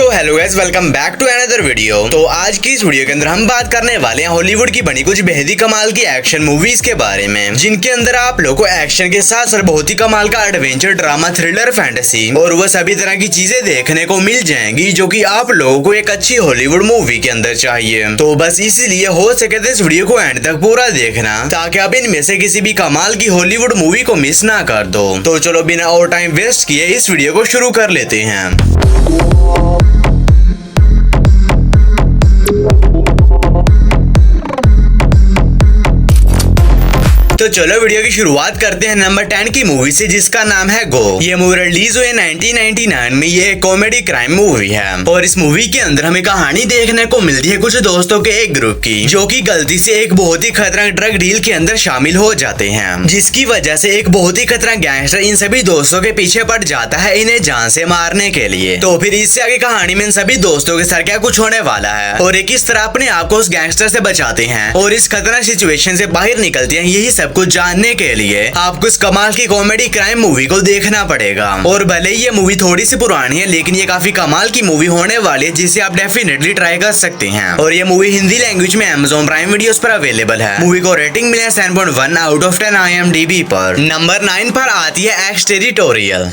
तो hello guys, welcome back to another video. तो आज की इस वीडियो के अंदर हम बात करने वाले हैं हॉलीवुड की बनी कुछ बेहद ही कमाल की एक्शन मूवीज के बारे में, जिनके अंदर आप लोगों को एक्शन के साथ साथ बहुत ही कमाल का एडवेंचर, ड्रामा, थ्रिलर, फैंटेसी और वह सभी तरह की चीजें देखने को मिल जाएंगी जो कि आप लोगों को एक अच्छी हॉलीवुड मूवी के अंदर चाहिए। तो बस इसीलिए हो सके तो इस वीडियो को एंड तक पूरा देखना ताकि आप इनमें से किसी भी कमाल की हॉलीवुड मूवी को मिस ना कर दो। तो चलो बिना और टाइम वेस्ट किए इस वीडियो को शुरू कर लेते हैं। तो चलो वीडियो की शुरुआत करते हैं नंबर 10 की मूवी से, जिसका नाम है गो। ये मूवी रिलीज हुई 1999 में। ये एक कॉमेडी क्राइम मूवी है और इस मूवी के अंदर हमें कहानी देखने को मिलती है कुछ दोस्तों के एक ग्रुप की, जो कि गलती से एक बहुत ही खतरनाक ड्रग डील के अंदर शामिल हो जाते हैं, जिसकी वजह से एक बहुत ही खतरनाक गैंगस्टर इन सभी दोस्तों के पीछे पड़ जाता है इन्हें जान से मारने के लिए। तो फिर इससे आगे कहानी में इन सभी दोस्तों के साथ क्या कुछ होने वाला है और ये किस तरह अपने आप को उस गैंगस्टर से बचाते हैं और इस खतरनाक सिचुएशन से बाहर निकलते हैं, यही सब कुछ जानने के लिए आपको इस कमाल की कॉमेडी क्राइम मूवी को देखना पड़ेगा। और भले ही ये मूवी थोड़ी सी पुरानी है, लेकिन ये काफी कमाल की मूवी होने वाली है, जिसे आप डेफिनेटली ट्राई कर सकते हैं। और ये मूवी हिंदी लैंग्वेज में Amazon प्राइम वीडियोस पर अवेलेबल है। मूवी को रेटिंग मिले 7.1 आउट ऑफ 10 IMDb पर। नंबर 9 पर आती है एक्स टेरिटोरियल।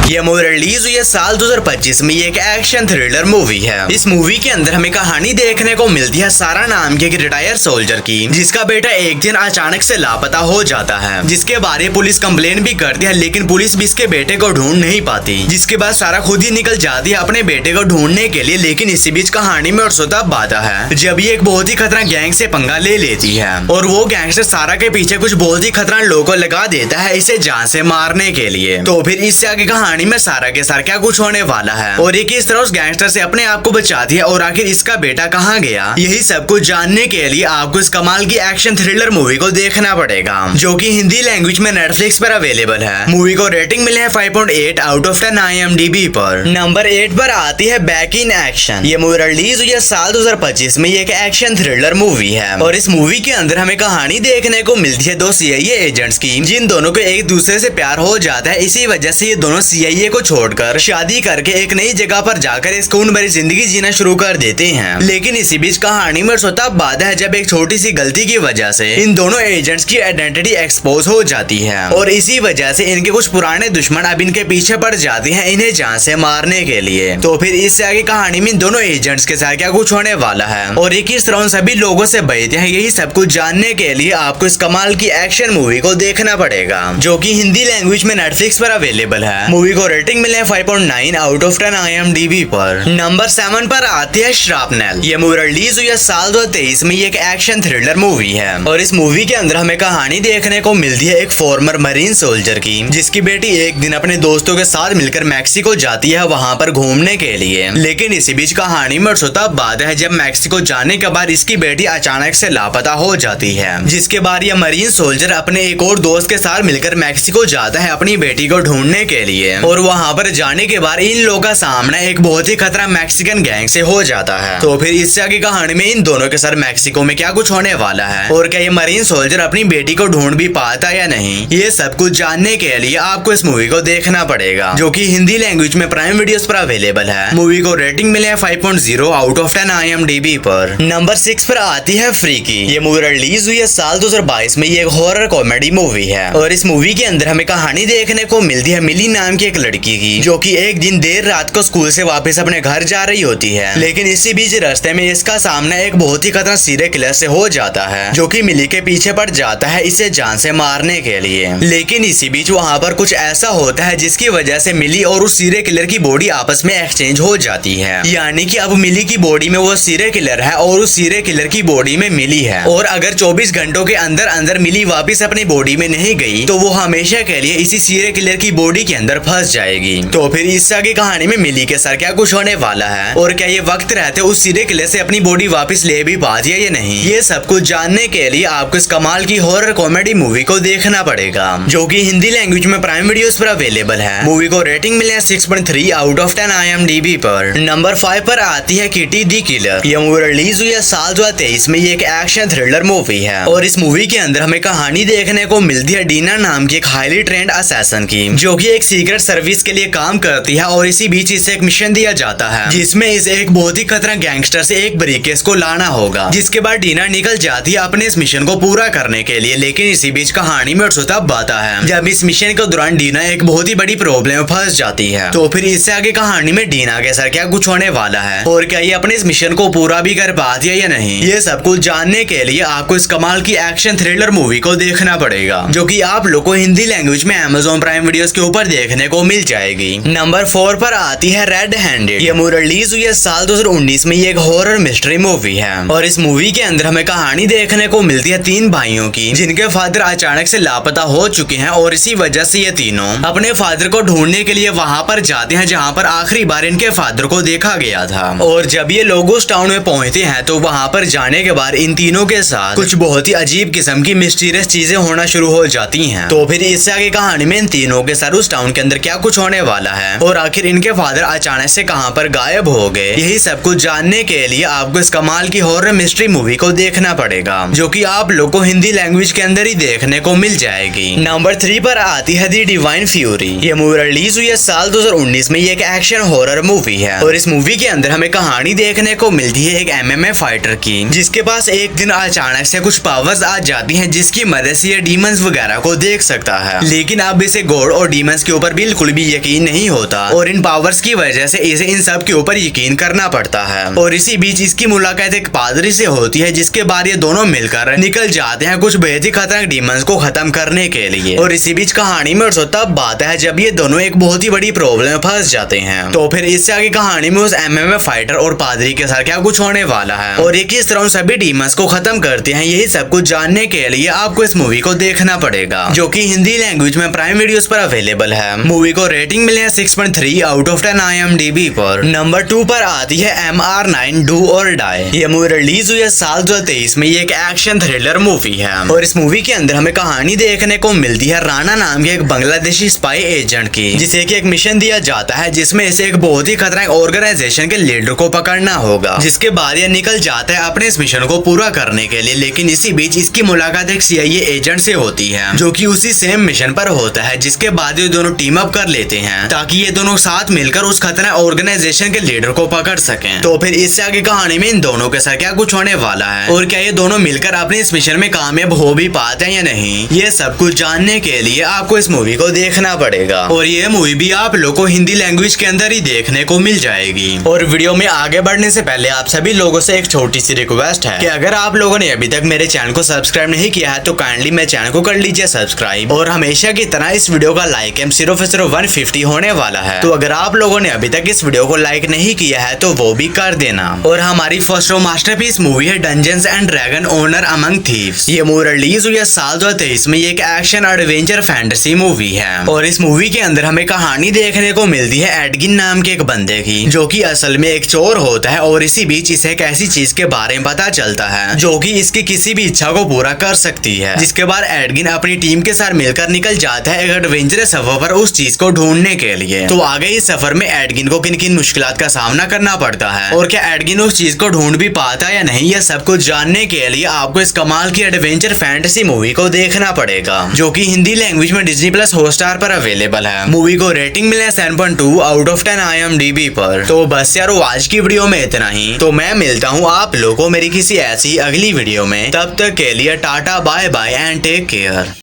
ये मूवी रिलीज हुई है साल 2025 में। ये एक एक्शन थ्रिलर मूवी है। इस मूवी के अंदर हमें कहानी देखने को मिलती है सारा नाम के एक रिटायर्ड सोल्जर की, जिसका बेटा एक दिन अचानक से लापता हो जाता है, जिसके बारे पुलिस कंप्लेन भी करती है, लेकिन पुलिस भी इसके बेटे को ढूंढ नहीं पाती। जिसके बाद सारा खुद ही निकल जाती है अपने बेटे को ढूंढने के लिए। लेकिन इसी बीच कहानी में और तब आता है जब ये एक बहुत ही खतरनाक गैंग से पंगा ले लेती है और वो गैंगस्टर सारा के पीछे कुछ बहुत ही खतरनाक लोगों को लगा देता है इसे जान से मारने के लिए। तो फिर इससे आगे कहानी में सारा के सार क्या कुछ होने वाला है और ये किस तरह उस गैंगस्टर से अपने आप को बचाती है और आखिर इसका बेटा कहाँ गया, यही सब कुछ जानने के लिए आपको इस कमाल की एक्शन थ्रिलर मूवी को देखना पड़ेगा, जो कि हिंदी लैंग्वेज में नेटफ्लिक्स पर अवेलेबल है। मूवी को रेटिंग मिले है 5.8 आउट ऑफ 10 IMDb पर। नंबर 8 पर आती है बैक इन एक्शन। ये मूवी रिलीज हुई है साल 2025 में। ये एक एक्शन थ्रिलर मूवी है और इस मूवी के अंदर हमें कहानी देखने को मिलती है दो CIA एजेंट्स की, जिन दोनों को एक दूसरे से प्यार हो जाता है। इसी वजह से ये दोनों CIA को छोड़कर शादी करके एक नई जगह पर जाकर एक सुकून भरी जिंदगी जीना शुरू कर देते हैं। लेकिन इसी बीच कहानी में तब बात है जब एक छोटी सी गलती की वजह से इन दोनों एजेंट्स की आइडेंटिटी एक्सपोज हो जाती है और इसी वजह से इनके कुछ पुराने दुश्मन अब इनके पीछे पड़ जाते हैं इन्हें जान से मारने के लिए। तो फिर इससे आगे कहानी में इन दोनों एजेंट्स के साथ क्या कुछ होने वाला है और ये किस तरह उन सभी लोगों से बचते हैं, यही सब कुछ जानने के लिए आपको इस कमाल की एक्शन मूवी को देखना पड़ेगा, जो कि हिंदी लैंग्वेज में नेटफ्लिक्स पर अवेलेबल है। मूवी को रेटिंग मिले 5.9 आउट ऑफ 10 IMDb पर। नंबर 7 पर आती है श्रापनेल। ये मूवी रिलीज हुई है साल 2023 में। ये एक एक्शन थ्रिलर मूवी है और इस मूवी के अंदर हमें कहानी देखने को मिलती है एक फॉर्मर मरीन सोल्जर की, जिसकी बेटी एक दिन अपने दोस्तों के साथ मिलकर मैक्सिको जाती है वहां पर घूमने के लिए। लेकिन इसी बीच कहानी में तब बात है जब मैक्सिको जाने के बाद इसकी बेटी अचानक से लापता हो जाती है, जिसके बाद यह मरीन सोल्जर अपने एक और दोस्त के साथ मिलकर मैक्सिको जाता है अपनी बेटी को ढूंढने के लिए। और वहां पर जाने के बाद इन लोगों का सामना एक बहुत ही खतरा मैक्सिकन गैंग से हो जाता है। तो फिर इससे आगे कहानी में इन दोनों के साथ मैक्सिको में क्या कुछ होने वाला है और क्या ये मरीन सोल्जर अपनी बेटी को ढूंढ भी पाता या नहीं, ये सब कुछ जानने के लिए आपको इस मूवी को देखना पड़ेगा, जो कि हिंदी लैंग्वेज में प्राइम वीडियोस पर अवेलेबल है। मूवी को रेटिंग मिले है 5.0 आउट ऑफ 10 IMDb पर। नंबर 6 पर आती है फ्रीकी। ये मूवी रिलीज हुई है साल 2022 में। ये एक हॉरर कॉमेडी मूवी है और इस मूवी के अंदर हमें कहानी देखने को मिलती है मिली नाम की एक लड़की की, जो कि एक दिन देर रात को स्कूल से वापस अपने घर जा रही होती है। लेकिन इसी बीच रास्ते में इसका सामना एक बहुत ही खतरनाक सीरियल किलर से हो जाता है, जो कि मिली के पीछे पड़ जाता है इसे जान से मारने के लिए। लेकिन इसी बीच वहां पर कुछ ऐसा होता है जिसकी वजह से मिली और उस सीरियल किलर की बॉडी आपस में एक्सचेंज हो जाती है, यानी कि अब मिली की बॉडी में वो सीरियल किलर है और उस सीरियल किलर की बॉडी में मिली है। और अगर 24 घंटों के अंदर अंदर मिली वापस अपनी बॉडी में नहीं गई तो वो हमेशा के लिए इसी सीरियल किलर की बॉडी के अंदर फंस फंस जाएगी। तो फिर इस आगे कहानी में मिली के साथ क्या कुछ होने वाला है और क्या ये वक्त रहते उस सीरियल किलर से अपनी बॉडी वापस ले भी पाती है या नहीं, ये सब कुछ जानने के लिए आपको इस कमाल की हॉरर कॉमेडी मूवी को देखना पड़ेगा, जो कि हिंदी लैंग्वेज में प्राइम वीडियोस पर अवेलेबल है। मूवी को रेटिंग मिले 6.3 आउट ऑफ 10 IMDb पर। नंबर 5 पर आती है किटी दी किलर। यह मूवी रिलीज हुई है साल 2023 में। ये एक एक्शन थ्रिलर मूवी है और इस मूवी के अंदर हमें कहानी देखने को मिलती है डीना नाम की एक हाईली ट्रेंड असैसन की, जो कि एक सीक्रेट सर्विस के लिए काम करती है और इसी बीच इसे एक मिशन दिया जाता है जिसमें इसे एक बहुत ही खतरनाक गैंगस्टर से एक ब्रीफकेस को लाना होगा, जिसके बाद डीना निकल जाती है अपने इस मिशन को पूरा करने के लिए। लेकिन इसी बीच कहानी में तब आता है जब इस मिशन के दौरान डीना एक बहुत ही बड़ी प्रॉब्लम में फंस जाती है। तो फिर इससे आगे कहानी में डीना के साथ क्या कुछ होने वाला है और क्या ये अपने इस मिशन को पूरा भी कर पाती है या नहीं, ये सब कुछ जानने के लिए आपको इस कमाल की एक्शन थ्रिलर मूवी को देखना पड़ेगा, जो कि आप लोग को हिंदी लैंग्वेज में Amazon प्राइम वीडियोस के ऊपर देखने को मिल जाएगी। नंबर 4 पर आती है रेड हैंडेड। ये मूवी रिलीज हुई है साल 2019 में। ये एक हॉरर मिस्ट्री मूवी है और इस मूवी के अंदर हमें कहानी देखने को मिलती है 3 भाइयों की, जिनके फादर अचानक से लापता हो चुके हैं और इसी वजह से ये तीनों अपने फादर को ढूंढने के लिए वहां पर जाते हैं जहां पर आखिरी बार इनके फादर को देखा गया था। और जब ये लोग उस टाउन में पहुंचते हैं तो वहां पर जाने के बाद इन तीनों के साथ कुछ बहुत ही अजीब किस्म की मिस्टीरियस चीजें होना शुरू हो जाती हैं। तो फिर इससे आगे कहानी में इन तीनों के साथ उस टाउन के अंदर क्या कुछ होने वाला है और आखिर इनके फादर अचानक से कहां पर गायब हो गए, यही सब कुछ जानने के लिए आपको इस कमाल की हॉरर मिस्ट्री मूवी को देखना पड़ेगा, जो कि आप लोग को हिंदी लैंग्वेज के अंदर ही देखने को मिल जाएगी। नंबर 3 पर आती है दी डिवाइन फ्यूरी। ये मूवी रिलीज हुई है साल 2019 में। ये एक एक्शन हॉरर मूवी है और इस मूवी के अंदर हमें कहानी देखने को मिलती है एक MMA फाइटर की, जिसके पास एक दिन अचानक से कुछ पावर्स आ जाती हैं, जिसकी मदद से ये डीमंस वगैरह को देख सकता है। लेकिन अब इसे गॉड और डीमंस के ऊपर बिल्कुल भी यकीन नहीं होता और इन पावर्स की वजह से इसे इन सब के ऊपर यकीन करना पड़ता है। और इसी बीच इसकी मुलाकात एक पादरी से होती है, जिसके बाद ये दोनों मिलकर निकल जाते हैं कुछ बेहद ही खतरनाक डीमंस को खत्म करने के लिए। और इसी बीच कहानी में तब बात है जब ये दोनों एक बहुत ही बड़ी प्रॉब्लम में फंस जाते हैं। तो फिर इससे आगे कहानी में उस MMA फाइटर और पादरी के साथ क्या कुछ होने वाला है और ये किस तरह सभी डीमंस को खत्म करते हैं, यही सब कुछ जानने के लिए आपको इस मूवी को देखना पड़ेगा, जो कि हिंदी लैंग्वेज में प्राइम वीडियोस पर अवेलेबल है। मूवी को रेटिंग मिले 6.3 आउट ऑफ 10 IMDb पर। नंबर 2 पर आती है MR9 डू और डाई। ये मूवी रिलीज हुई है साल 2023 में। ये एक एक्शन थ्रिलर मूवी है और इस मूवी के अंदर हमें कहानी देखने को मिलती है राणा नाम के एक बांग्लादेशी स्पाई एजेंट की, जिसे एक मिशन दिया जाता है जिसमें इसे एक बहुत ही खतरनाक ऑर्गेनाइजेशन के लीडर को पकड़ना होगा, जिसके बाद ये निकल जाता है अपने इस मिशन को पूरा करने के लिए। लेकिन इसी बीच इसकी मुलाकात एक CIA एजेंट से होती है, जो कि उसी सेम मिशन पर होता है, जिसके बाद ये दोनों टीम अप कर लेते हैं ताकि ये दोनों साथ मिलकर उस खतरनाक ऑर्गेनाइजेशन के लीडर को पकड़ सकें। तो फिर इससे आगे कहानी में इन दोनों के साथ क्या कुछ होने वाला है और क्या ये दोनों मिलकर अपने इस मिशन में कामयाब हो भी पाते हैं या नहीं, ये सब कुछ जानने के लिए आपको इस मूवी को देखना पड़ेगा। और ये मूवी भी आप लोग को हिंदी लैंग्वेज के अंदर ही देखने को मिल जाएगी। और वीडियो में आगे बढ़ने से पहले आप सभी लोगों से एक छोटी सी रिक्वेस्ट है कि अगर आप लोगों ने अभी तक मेरे चैनल को सब्सक्राइब नहीं किया है तो काइंडली मेरे चैनल को कर लीजिए सब्सक्राइब। और हमेशा की तरह इस वीडियो का लाइक एम सिर्फ 150 होने वाला है, तो अगर आप लोगों ने अभी तक इस वीडियो को लाइक नहीं किया है तो वो भी कर देना। और हमारी फर्स्ट मास्टरपीस मूवी है dungeons and dragon owner among thieves. ये मूवी रिलीज हुई है साल 2023 में। ये एक एक्शन एडवेंचर फैंटेसी मूवी है और इस मूवी के अंदर हमें कहानी देखने को मिलती है एडगिन नाम के एक बंदे की, जो कि असल में एक चोर होता है और इसी बीच इसे एक ऐसी चीज के बारे में पता चलता है जो कि इसकी किसी भी इच्छा को पूरा कर सकती है। जिसके बाद एडगिन अपनी टीम के साथ मिलकर निकल जाता है एक एडवेंचरस सफर पर उस चीज को ढूंढने के लिए। तो आगे इस सफर में एडगिन को किन किन मुश्किलात का सामना करना पड़ता है और क्या एडगिन उस चीज को ढूंढ भी पाता है या नहीं, यह सब कुछ जानने के लिए आपको इस कमाल की एडवेंचर फैंटेसी मूवी को देखना पड़ेगा, जो कि हिंदी लैंग्वेज में Disney+ हॉटस्टार पर अवेलेबल है। मूवी को रेटिंग मिले 7.2 आउट ऑफ 10 IMDb पर। तो बस यार आज की वीडियो में इतना ही। तो मैं मिलता हूँ आप लोगों को मेरी किसी ऐसी अगली वीडियो में। तब तक के लिए tata bye bye and take care.